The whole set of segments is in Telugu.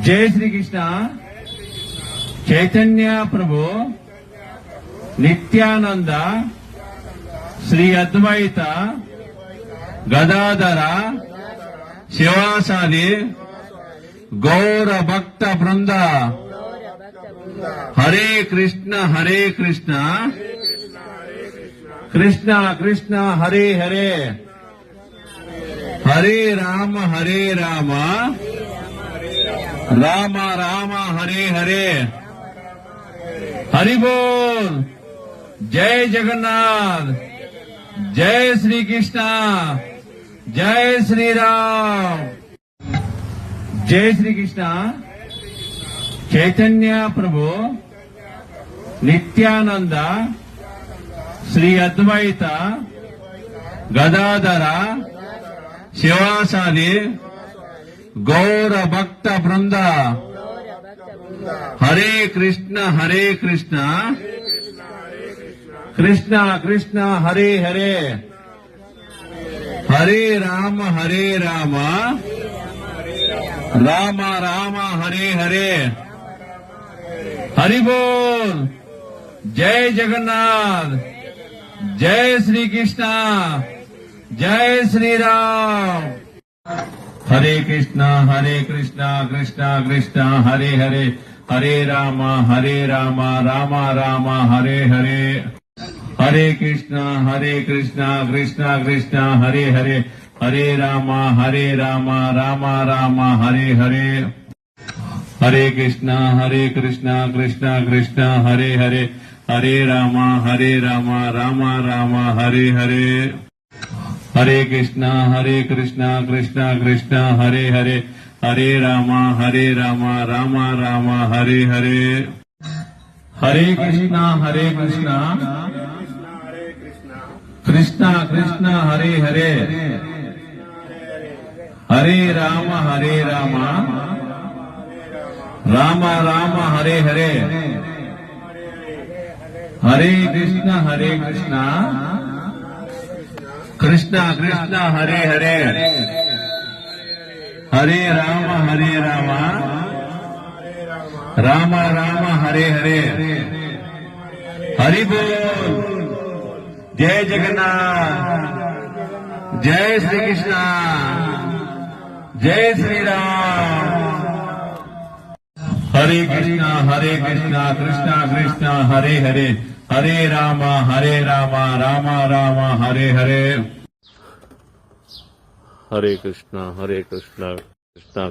जय श्री कृष्ण चैतन्य प्रभु नित्यानंद श्री अद्वैत गदाधर शिवासादि गौर भक्त वृंद हरे कृष्ण कृष्ण कृष्ण हरे हरे हरे राम राम राम हरे हरे हरि बोल। जय जगन्नाथ, जय श्री कृष्ण, जय श्री राम। जय श्री कृष्ण चैतन्य प्रभु नित्यानंद श्री अद्वैत गदाधर शिवासादि गौर भक्त वृंद हरे कृष्ण कृष्ण कृष्ण हरे हरे हरे राम राम राम हरे हरे हरि बोल। जय जगन्नाथ, जय श्री कृष्ण, जय श्री राम। हरे कृष्णा कृष्णा कृष्ण हरे हरे हरे राम राम राम हरे हरे हरे कृष्णा कृष्णा कृष्ण हरे हरे हरे राम राम राम हरे हरे हरे कृष्णा कृष्णा कृष्ण हरे हरे हरे राम राम राम हरे हरे हरे कृष्णा कृष्णा कृष्ण हरे हरे हरे राम राम राम हरे हरे हरे कृष्णा कृष्णा कृष्ण हरे हरे हरे राम राम राम हरे हरे हरे कृष्णा कृष्णा कृष्ण हरे हरे हरे राम राम राम हरे हरे हरि बोल। जय जगन्नाथ, जय श्री कृष्ण, जय श्री राम। हरे कृष्णा कृष्णा कृष्ण हरे हरे हरे राम राम राम हरे हरे हरे कृष्णा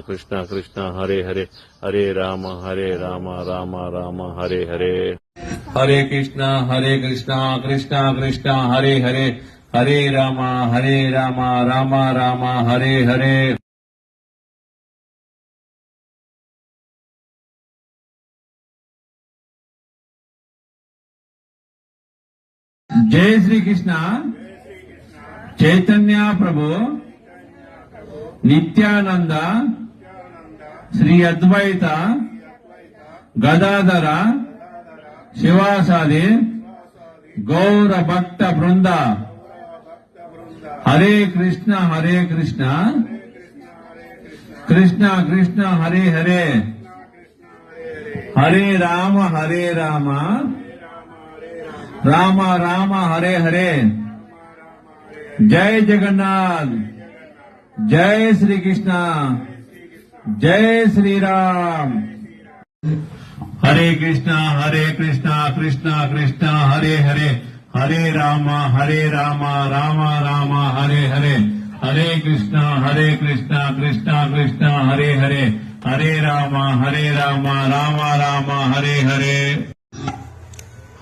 कृष्णा कृष्ण हरे हरे हरे राम राम राम हरे हरे हरे कृष्णा कृष्णा कृष्ण हरे हरे हरे राम राम राम हरे हरे। जय श्री कृष्ण चैतन्य प्रभु नित्यानंद श्री अद्वैत गदाधर शिवासादि गौर भक्त वृंद हरे कृष्ण कृष्ण कृष्ण हरे हरे हरे राम राम राम हरे हरे। जय जगन्नाथ, जय श्री कृष्ण, जय श्री राम। हरे कृष्णा कृष्णा कृष्ण हरे हरे हरे राम राम राम हरे हरे हरे कृष्णा कृष्णा कृष्ण हरे हरे हरे राम राम राम हरे हरे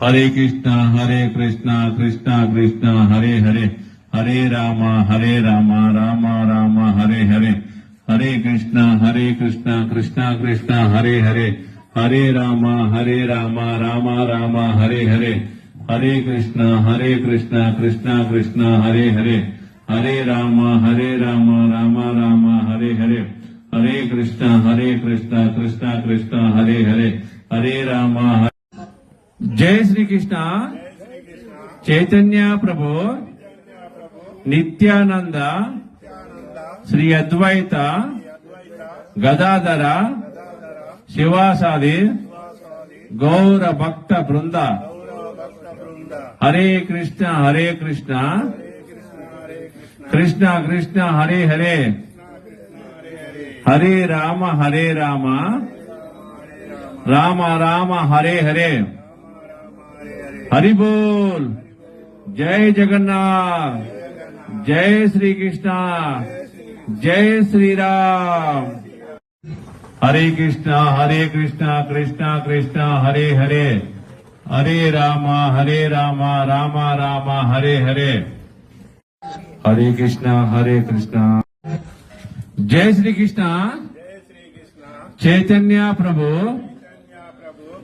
हरे कृष्णा कृष्णा कृष्ण हरे हरे हरे राम राम राम हरे हरे हरे कृष्णा कृष्णा कृष्ण हरे हरे हरे राम राम राम हरे हरे हरे कृष्णा कृष्णा कृष्ण हरे हरे हरे राम राम राम हरे हरे हरे कृष्णा कृष्णा कृष्ण हरे हरे हरे राम। जय श्री कृष्ण चैतन्य प्रभु नित्यानंद श्री अद्वैत गदाधर శివాసాది గౌర భక్త బృంద హరే కృష్ణ కృష్ణ కృష్ణ హరే హరే హరే రామ రామ రామ హరే హరే హరి బోల్ జై జగన్నాథ్ జై శ్రీకృష్ణ జై శ్రీరామ్ హరే కృష్ణ కృష్ణ కృష్ణ హరే హరే హరే రామ రామ రామ హరే హరే హరే కృష్ణ జై శ్రీకృష్ణ చైతన్య ప్రభు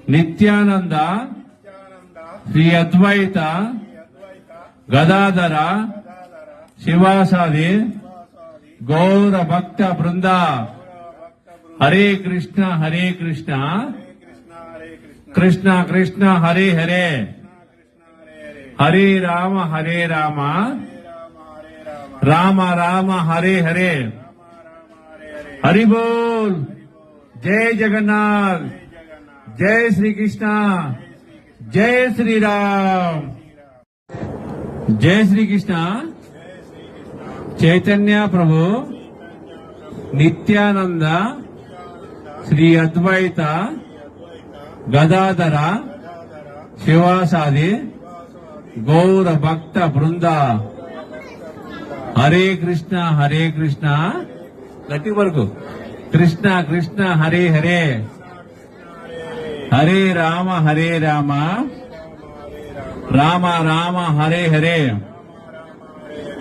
నిత్యానంద శ్రీ అద్వైత గదాధర శివాసాది గౌర భక్త బృంద హరే కృష్ణ కృష్ణ కృష్ణ హరే హరే హరే రామ రామ రామ హరే హరే హరి బోల్ జై జగన్నాథ్ జై శ్రీకృష్ణ జై శ్రీరామ్ జై శ్రీకృష్ణ చైతన్య ప్రభు నిత్యానంద శ్రీ అద్వైత గదాధర శివాసాది గౌర భక్త బృంద హరే కృష్ణ గట్టి వరకు కృష్ణ కృష్ణ హరే హరే హరే రామ రామ రామ హరే హరే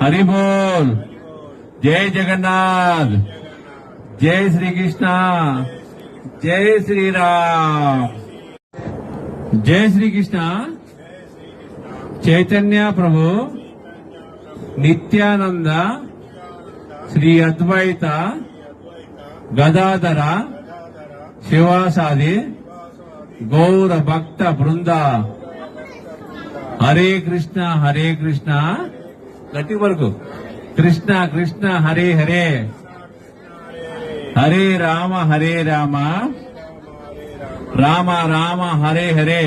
హరి బోల్ జై జగన్నాథ్ జై శ్రీకృష్ణ జై శ్రీరామ్ జై శ్రీకృష్ణ చైతన్య ప్రభు నిత్యానంద శ్రీ అద్వైత గదాధర శివాసాది గౌర భక్త బృంద హరే కృష్ణ గట్టి వరకు కృష్ణ కృష్ణ హరే హరే హరే రామ రామ రామ హరే హరే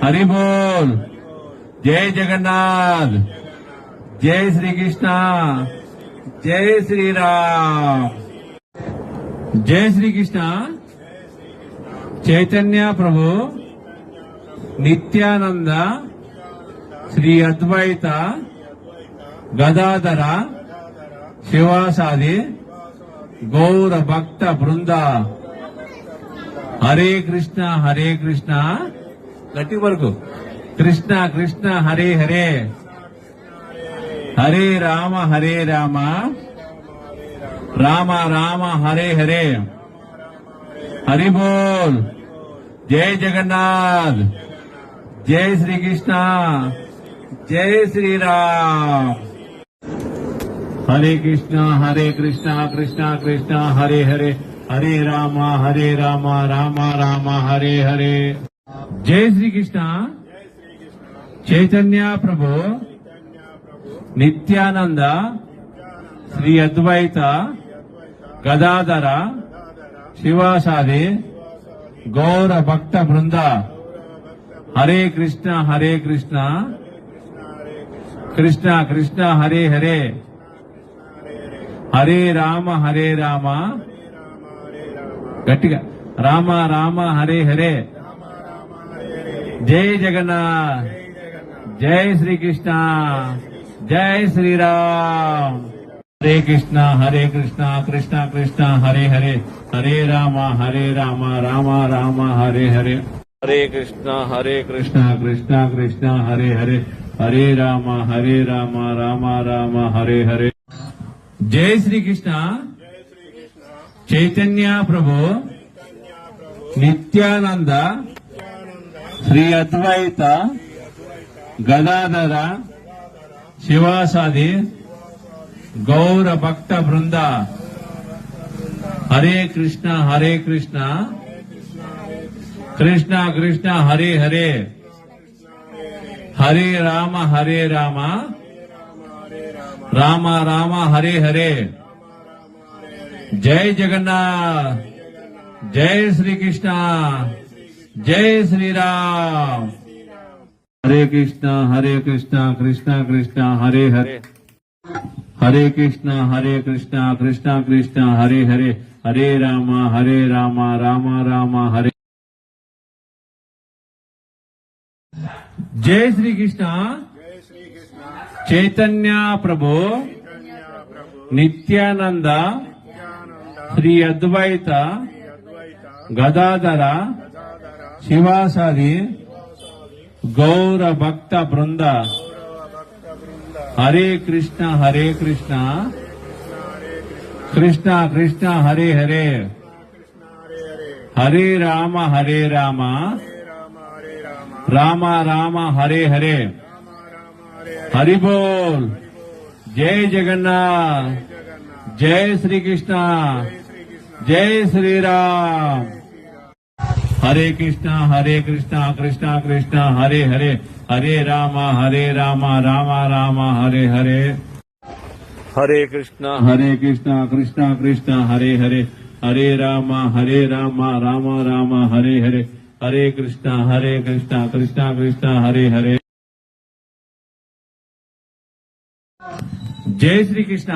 హరి బోల్ జై జగన్నాథ్ జై శ్రీకృష్ణ జై శ్రీరామ్ జై శ్రీకృష్ణ చైతన్య ప్రభు నిత్యానంద శ్రీ అద్వైత గదాధర శివాసాది గౌర భక్త బృంద హరే కృష్ణ గట్టి వరకు కృష్ణ కృష్ణ హరే హరే హరే రామ రామ రామ హరే హరే హరి బోల్ జై జగన్నాథ్ జై శ్రీకృష్ణ జై శ్రీరామ్ హరే కృష్ణ కృష్ణ కృష్ణ హరే హరే హరే రామ రామ రామ హరే హరే జై శ్రీకృష్ణ చైతన్య ప్రభు నిత్యానంద శ్రీ అద్వైత గదాధర శివాసాది గౌర భక్త బృంద హరే కృష్ణ కృష్ణ కృష్ణ హరే హరే హరే రామ గట్టిగా రామ రామ హరే హరే జై జగన్నాథ్ జై శ్రీకృష్ణ జై శ్రీరామ్ హరే కృష్ణ కృష్ణ కృష్ణ హరే హరే హరే రామ రామ రామ హరే హరే హరే కృష్ణ కృష్ణ కృష్ణ హరే హరే హరే రామ రామ రామ హరే హరే జై శ్రీకృష్ణ చైతన్య ప్రభు నిత్యానంద శ్రీ అద్వైత గదాధర శివాసాది గౌర భక్త బృంద హరే కృష్ణ కృష్ణ కృష్ణ హరే హరే హరే రామ రామ రామ హరే హరే జై జగన్నాథ్ జై శ్రీకృష్ణ జై శ్రీరామ్. హరే కృష్ణ కృష్ణ కృష్ణ హరే హరే, హరే కృష్ణ కృష్ణ కృష్ణ హరే హరే, హరే రామ రామ రామ హరే. జై శ్రీకృష్ణ చైతన్య ప్రభు నిత్యానంద శ్రీ అద్వైత గదాధర శివాసాది గౌర భక్త బృంద హరే కృష్ణ కృష్ణ కృష్ణ హరే హరే, హరే రామ రామ రామ హరే హరే. హరి బోల్. జై జగన్నాథ్. జై శ్రీకృష్ణ జై శ్రీరామ్. హరే కృష్ణ కృష్ణ కృష్ణ హరే హరే, హరే రామ రామ రామ హరే హరే. హరే కృష్ణ కృష్ణ కృష్ణ హరే హరే, హరే రామ రామ రామ హరే హరే. హరే కృష్ణ కృష్ణ కృష్ణ హరే హరే. జై శ్రీకృష్ణ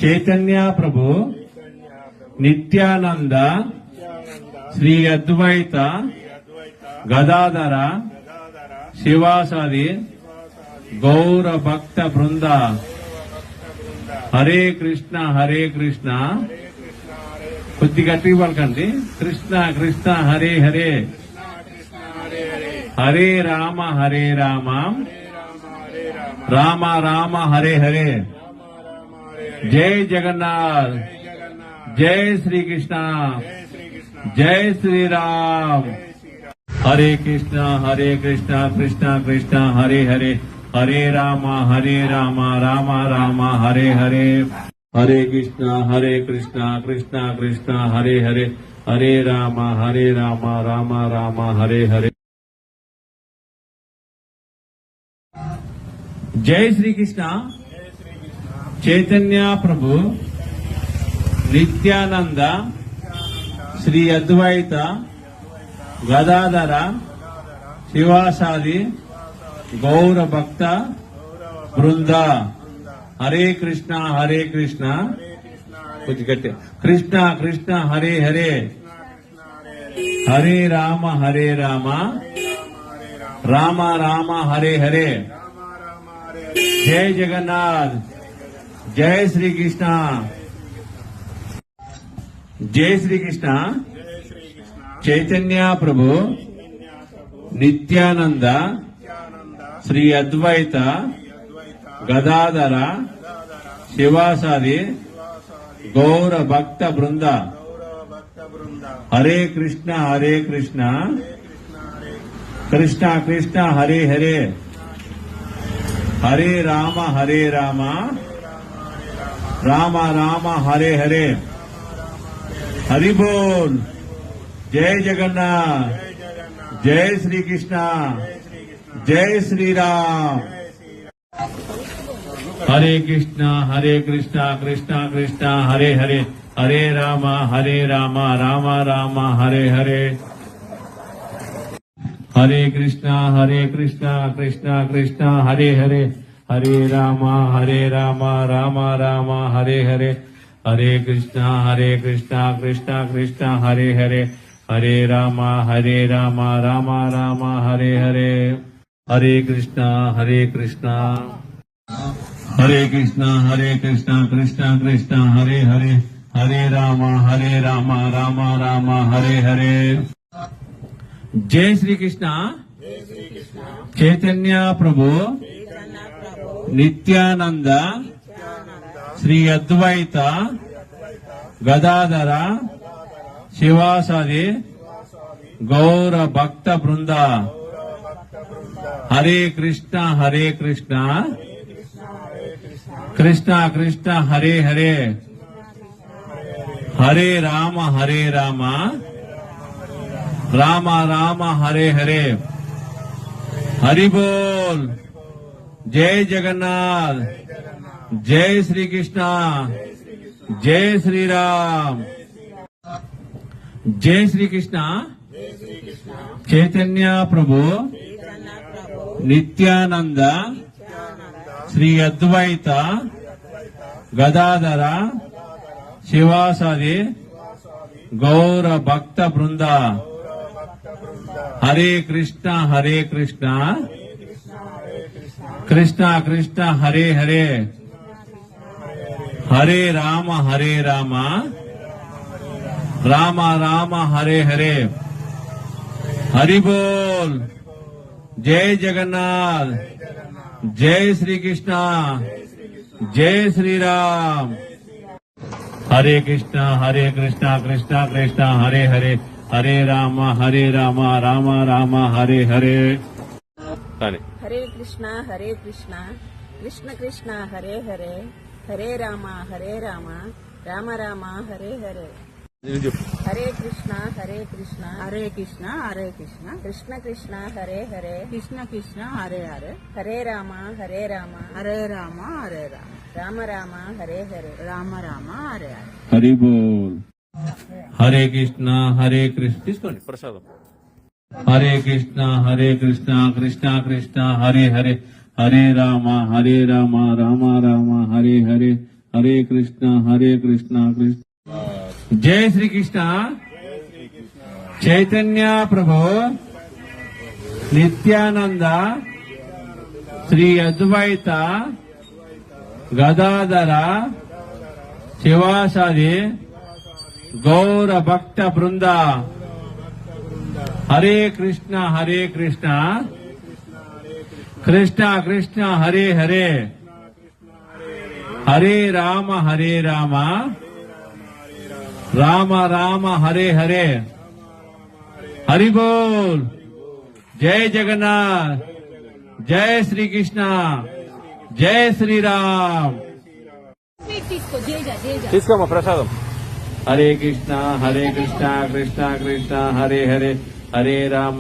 చైతన్య ప్రభు నిత్యానంద శ్రీ అద్వైత గదాధర శివాసాది గౌర భక్త బృంద హరే కృష్ణ కొద్ది గట్టిగా పలకండి. కృష్ణ కృష్ణ హరే హరే, హరే రామ రామ రామ హరే హరే. జై జగన్నాథ్. జై శ్రీకృష్ణ జై శ్రీరామ్. హరే కృష్ణ కృష్ణ కృష్ణ హరే హరే, హరే రామ రామ రామ హరే హరే. హరే కృష్ణ కృష్ణ కృష్ణ హరే హరే, హరే రామ రామ రామ హరే హరే. జై శ్రీకృష్ణ చైతన్య ప్రభు నిత్యానంద శ్రీ అద్వైత గదాధర శివాసాది గౌర భక్త బృంద హరే కృష్ణ కొద్ది గట్టి. కృష్ణ కృష్ణ హరే హరే, హరే రామ రామ రామ హరే హరే. జై జగన్నాథ్. జై శ్రీకృష్ణ జై శ్రీకృష్ణ చైతన్య ప్రభు నిత్యానంద శ్రీ అద్వైత గదాధర శివాసాది గౌర భక్త బృంద హరే కృష్ణ కృష్ణ కృష్ణ హరే హరే, హరే రామ రామ రామ హరే హరే. హరి బోల్. జై జగన్నాథ్. జై శ్రీకృష్ణ జై శ్రీరామ్. హరే కృష్ణ కృష్ణ కృష్ణ హరే హరే, హరే రామ రామ రామ హరే హరే. హరే కృష్ణ కృష్ణ కృష్ణ హరే హరే, హరే రామ రామ రామ హరే హరే. హరే కృష్ణ కృష్ణ కృష్ణ హరే హరే, హరే రామ రామ రామ హరే హరే. హరే కృష్ణ హరే కృష్ణ కృష్ణ కృష్ణ హరే హరే, హరే రామ రామ రామ హరే హరే. జై శ్రీకృష్ణ చైతన్య ప్రభు నిత్యానంద శ్రీ అద్వైత గదాధర శివాసాది గౌర భక్త బృంద హరే కృష్ణ కృష్ణ కృష్ణ హరే హరే, హరే రామ రామ రామ హరే హరే. హరి బోల్. జై జగన్నాథ్. జై శ్రీకృష్ణ జై శ్రీరామ్. జై శ్రీకృష్ణ చైతన్య ప్రభు నిత్యానంద శ్రీ అద్వైత గదాధర శివాసాది గౌర భక్త బృంద హరే కృష్ణ కృష్ణ కృష్ణ హరే హరే హరే రామ రామ రామ హరే హరే హరి బోల్ జై జగన్నాథ్ జై శ్రీకృష్ణ జై శ్రీరామ్ హరే కృష్ణ కృష్ణ కృష్ణ హరే హరే హరే రామ రామ రామ హరే హరే కానీ హరే కృష్ణ కృష్ణ కృష్ణ హరే హరే హరే రామ రామ రామ హరే హరే నేను చెప్పు. హరే కృష్ణ హరే కృష్ణ కృష్ణ కృష్ణ హరే హరే కృష్ణ కృష్ణ హరే హరే హరే రామ హరే రామ రామ రామ హరే హరే రామ రామ హరే హరే హరి బోల్ హరే కృష్ణ తీసుకోండి ప్రసాదం. హరే కృష్ణ కృష్ణ కృష్ణ హరే హరే హరే రామ రామ రామ హరే హరే హరే కృష్ణ కృష్ణ జై శ్రీకృష్ణ చైతన్య ప్రభు నిత్యానంద శ్రీ అద్వైత గదాధర శివాసాది గౌర భక్త బృంద హరే కృష్ణ కృష్ణ కృష్ణ హరే హరే హరే రామ రామ రామ హరే హరే హరి బోల్ జై జగన్నాథ్ జై శ్రీకృష్ణ జై శ్రీరామ్ తీసుకోమ్మా ప్రసాదం. హరే కృష్ణ కృష్ణ కృష్ణ హరే హరే హరే రామ